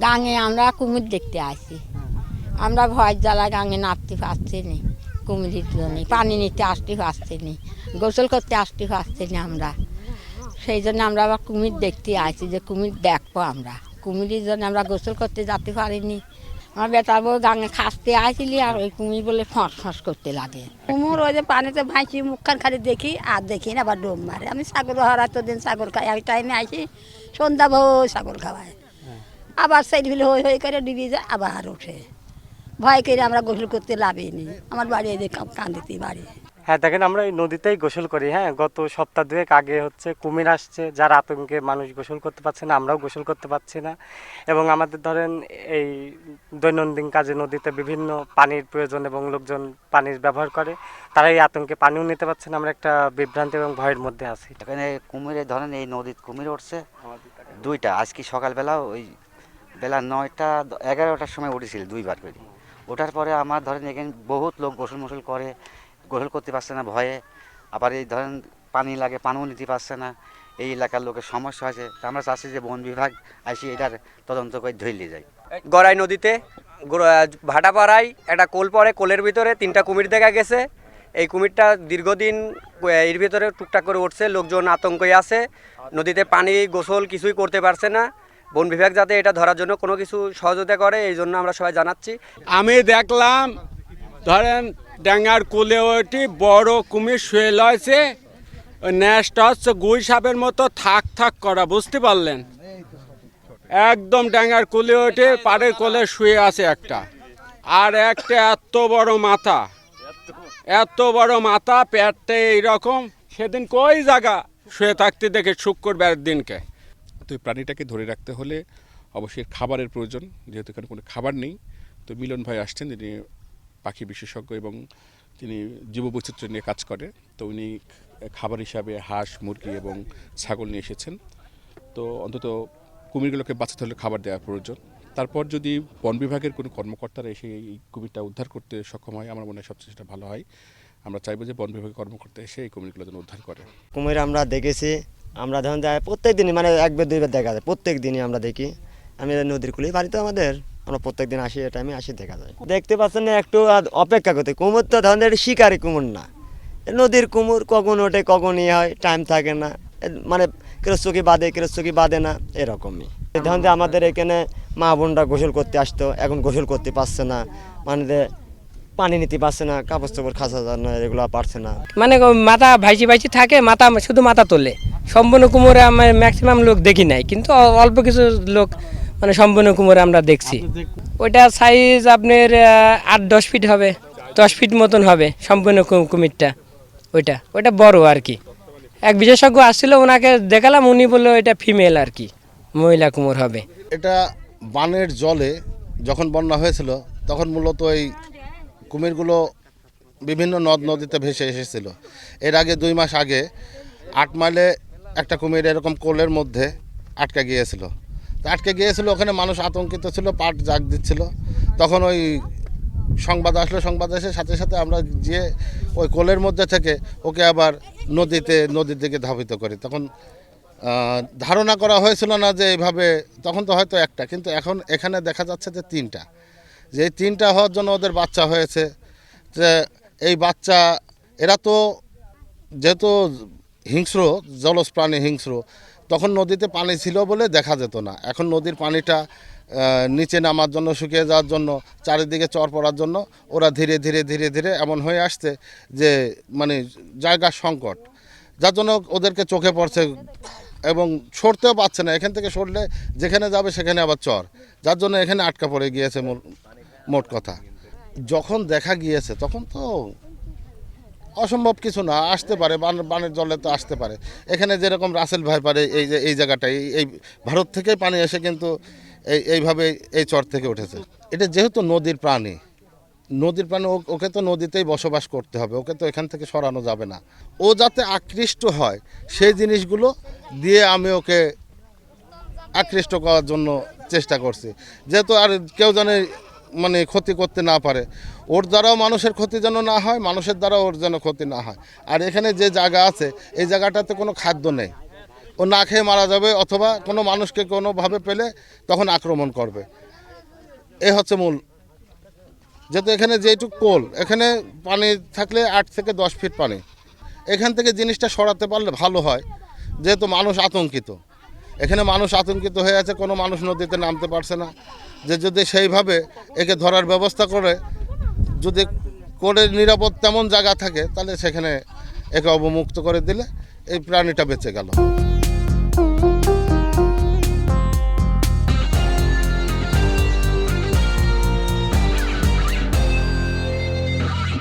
গাঙে আমরা কুমির দেখতে আসি। আমরা ভয় জ্বালা গাঙে নামতে পারছি না, কুমিরের জন্য পানি নিতে আসতে পারছি না, গোসল করতে আসতে পারছি না আমরা। সেই জন্য আমরা আবার কুমির দেখতে আসি, যে কুমির দেখবো আমরা। কুমিরের জন্য আমরা গোসল করতে যেতে পারিনি। আমার বেটার বউ গাঙে খাসতে আসিলি, আর ওই কুমির বলে ফস ফস করতে লাগে। কুমুর ওই যে পানিতে ভাসি মুখখান খালি দেখি, আর দেখি না, আবার ডোব মারে। আমি সাগর হারাতো দিন সাগর খাই, এক টাইমে আসি সন্ধ্যা ভোর সাগর খাওয়ায়, আবার সাইড ফিল হয়ে হয়ে করে ডুবিয়ে যায়, আবার ওঠে। ভয় করে আমরা গোসল করতে লাভিনি। আমার বাড়ি এই যে কান্দিতে বাড়ি। হ্যাঁ দেখেন, আমরা এই নদীতেই গোসল করি। হ্যাঁ, গত সপ্তাহ দুয়েক আগে হচ্ছে কুমির আসছে, যার আতঙ্কে মানুষ গোসল করতে পারছে না, আমরাও গোসল করতে পারছি না। এবং আমাদের ধরেন এই দৈনন্দিন কাজে নদীতে বিভিন্ন পানির প্রয়োজন এবং লোকজন পানির ব্যবহার করে, তারা এই আতঙ্কে পানিও নিতে পারছে না। আমরা একটা বিভ্রান্তি এবং ভয়ের মধ্যে আছি। এখানে কুমিরে ধরেন এই নদীর কুমির উঠছে দুইটা। আজকে সকালবেলা ওই বেলা 9টা 11টার সময় উঠেছিল দুইবার করে। ওঠার পরে আমার ধরেন এখানে বহুত লোক গোসল মোসল করে, গোসল করতে পারছে না ভয়ে। আবার এই ধরেন পানি লাগে, পানিও নিতে পারছে না। এই এলাকার লোকের সমস্যা হয়েছে। তা আমরা চাচ্ছি যে বন বিভাগ আসি এটার তদন্ত করে ধরে যায়। গড়াই নদীতে ভাটাপাড়ায় একটা কোল পড়ে, কোলের ভিতরে 3টা কুমির দেখা গেছে। এই কুমিরটা দীর্ঘদিন এর ভিতরে টুকটাক করে উঠছে, লোকজন আতঙ্কে আছে। নদীতে পানি গোসল কিছুই করতে পারছে না। বন বিভাগ যাতে এটা ধরার জন্য কোনো কিছু সহযোগিতা করে, এই জন্য আমরা সবাই জানাচ্ছি। আমি দেখলাম ধরেন ড্যাঙ্গার কোলে ওটি বড় কুমির শুয়ে লয়েছে। ওই ন্যাসটা হচ্ছে গুই সাপের মতো থাক থাক করা, বুঝতে পারলেন? একদম ড্যাঙ্গার কোলে ওঠে, পাড়ের কোলে শুয়ে আছে একটা। আর একটা এত বড় মাথা, এত বড় মাথা, পেটটা এইরকম। সেদিন কই জায়গা শুয়ে থাকতে দেখে শুক্রবারের দিনকে। তো এই প্রাণীটাকে ধরে রাখতে হলে অবশ্যই খাবারের প্রয়োজন, যেহেতু এখানে কোনো খাবার নেই। তো মিলন ভাই আসছেন, তিনি পাখি বিশেষজ্ঞ এবং তিনি জীববৈচিত্র্য নিয়ে কাজ করে। তো উনি খাবার হিসাবে হাঁস, মুরগি এবং ছাগল নিয়ে এসেছেন। তো অন্তত কুমিরগুলোকে বাঁচাতে হলে খাবার দেওয়ার প্রয়োজন। তারপর যদি বন বিভাগের কোনো কর্মকর্তারা এসে এই কুমিরটা উদ্ধার করতে সক্ষম হয়, আমার মনে হয় সবচেয়ে সেটা ভালো হয়। আমরা চাইবো যে বন বিভাগের কর্মকর্তা এসে এই কুমিরগুলো যেন উদ্ধার করে। কুমির আমরা দেখেছি, আমরা ধরুন প্রত্যেক দিনই, মানে একবার দুইবার দেখা যায়, প্রত্যেক দিনই আমরা দেখি। আমি নদীর কুলেই বাড়ি তো আমাদের, আমরা প্রত্যেক দিন আসি, এটা আমি আসি দেখা যায়। দেখতে পাচ্ছেন না, একটু অপেক্ষা করতে। কুমির তো ধরেন শিকারি কুমির না, নদীর কুমির কখন ওঠে কখন ইয়ে হয়, টাইম থাকে না। মানে কেউ চকি বাঁধে, কেউ চকি বাঁধে না, এরকমই। ধরেন আমাদের এখানে মা বোনরা গোসল করতে আসতো, এখন গোসল করতে পারছে না, মানে পানি নিতে পারছে না, কাপড় চোপড় খাঁচা না, এগুলো পারছে না। মানে মাথা ভাইসি ভাইসি থাকে, মাথা শুধু মাথা তোলে। সম্পূর্ণ কুমোরে আমার ম্যাক্সিমাম লোক দেখি নাই, কিন্তু অল্প কিছু লোক মানে সম্পূর্ণ কুমোরে আমরা দেখছি। ওইটা সাইজ আপনার 8-10 ফিট হবে, 10 ফিট মতন হবে সম্পূর্ণ কুমিরটা। ওইটা বড় আর কি। এক বিশেষজ্ঞ আসছিল, ওনাকে দেখালাম, উনি বললো এটা ফিমেল আর কি, মহিলা কুমোর হবে। এটা বানের জলে যখন বন্যা হয়েছিল, তখন মূলত এই কুমিরগুলো বিভিন্ন নদ নদীতে ভেসে এসেছিল। এর আগে 2 মাস আগে 8 মাইলে একটা কুমির এরকম কোলের মধ্যে আটকে গিয়েছিল। তো আটকে গিয়েছিল, ওখানে মানুষ আতঙ্কিত ছিল, পাট জাগ দিচ্ছিল। তখন ওই সংবাদ আসলো, সংবাদ এসে সাথে সাথে আমরা গিয়ে ওই কোলের মধ্যে থেকে ওকে আবার নদীর দিকে ধাবিত করি। তখন ধারণা করা হয়েছিল না যে এইভাবে, তখন তো হয়তো একটা, কিন্তু এখন এখানে দেখা যাচ্ছে যে 3টা। যে এই 3টা হওয়ার জন্য ওদের বাচ্চা হয়েছে। যে এই বাচ্চা, এরা তো যেহেতু হিংস্র, জলজ প্রাণী হিংস্র, তখন নদীতে পানি ছিল বলে দেখা যেত না। এখন নদীর পানিটা নিচে নামার জন্য, শুকিয়ে যাওয়ার জন্য, চারিদিকে চর পড়ার জন্য ওরা ধীরে ধীরে ধীরে ধীরে এমন হয়ে আসছে যে মানে জায়গার সংকট, যার জন্য ওদেরকে চোখে পড়ছে এবং সরতেও পারছে না। এখান থেকে সরলে যেখানে যাবে সেখানে আবার চর, যার জন্য এখানে আটকা পড়ে গিয়েছে। মোট কথা, যখন দেখা গিয়েছে তখন তো অসম্ভব কিছু না, আসতে পারে, বানের জলে তো আসতে পারে। এখানে যেরকম রাসেল ভাই পারে, এই জায়গাটায় এই ভারত থেকেই পানি এসে কিন্তু এইভাবে এই চর থেকে উঠেছে। এটা যেহেতু নদীর প্রাণী, ওকে তো নদীতেই বসবাস করতে হবে, ওকে তো এখান থেকে সরানো যাবে না। ও যাতে আকৃষ্ট হয় সেই জিনিসগুলো দিয়ে আমি ওকে আকৃষ্ট করার জন্য চেষ্টা করছি, যেহেতু আর কেউ জানে মানে ক্ষতি করতে না পারে। ওর দ্বারাও মানুষের ক্ষতি যেন না হয়, মানুষের দ্বারাও ওর যেন ক্ষতি না হয়। আর এখানে যে জায়গা আছে, এই জায়গাটাতে কোনো খাদ্য নেই, ও না খেয়ে মারা যাবে, অথবা কোনো মানুষকে কোনোভাবে পেলে তখন আক্রমণ করবে। এ হচ্ছে মূল। যেহেতু এখানে যেটুকু কোল, এখানে পানি থাকলে 8 থেকে 10 ফিট পানি, এখান থেকে জিনিসটা সরাতে পারলে ভালো হয়। যেহেতু মানুষ আতঙ্কিত, এখানে মানুষ আতঙ্কিত হয়ে আছে, কোনো মানুষ নদীতে নামতে পারছে না। যে যদি সেইভাবে একে ধরার ব্যবস্থা করে, যদি করে নিরাপদ তেমন জায়গা থাকে, তাহলে সেখানে একে অবমুক্ত করে দিলে এই প্রাণীটা বেঁচে গেল।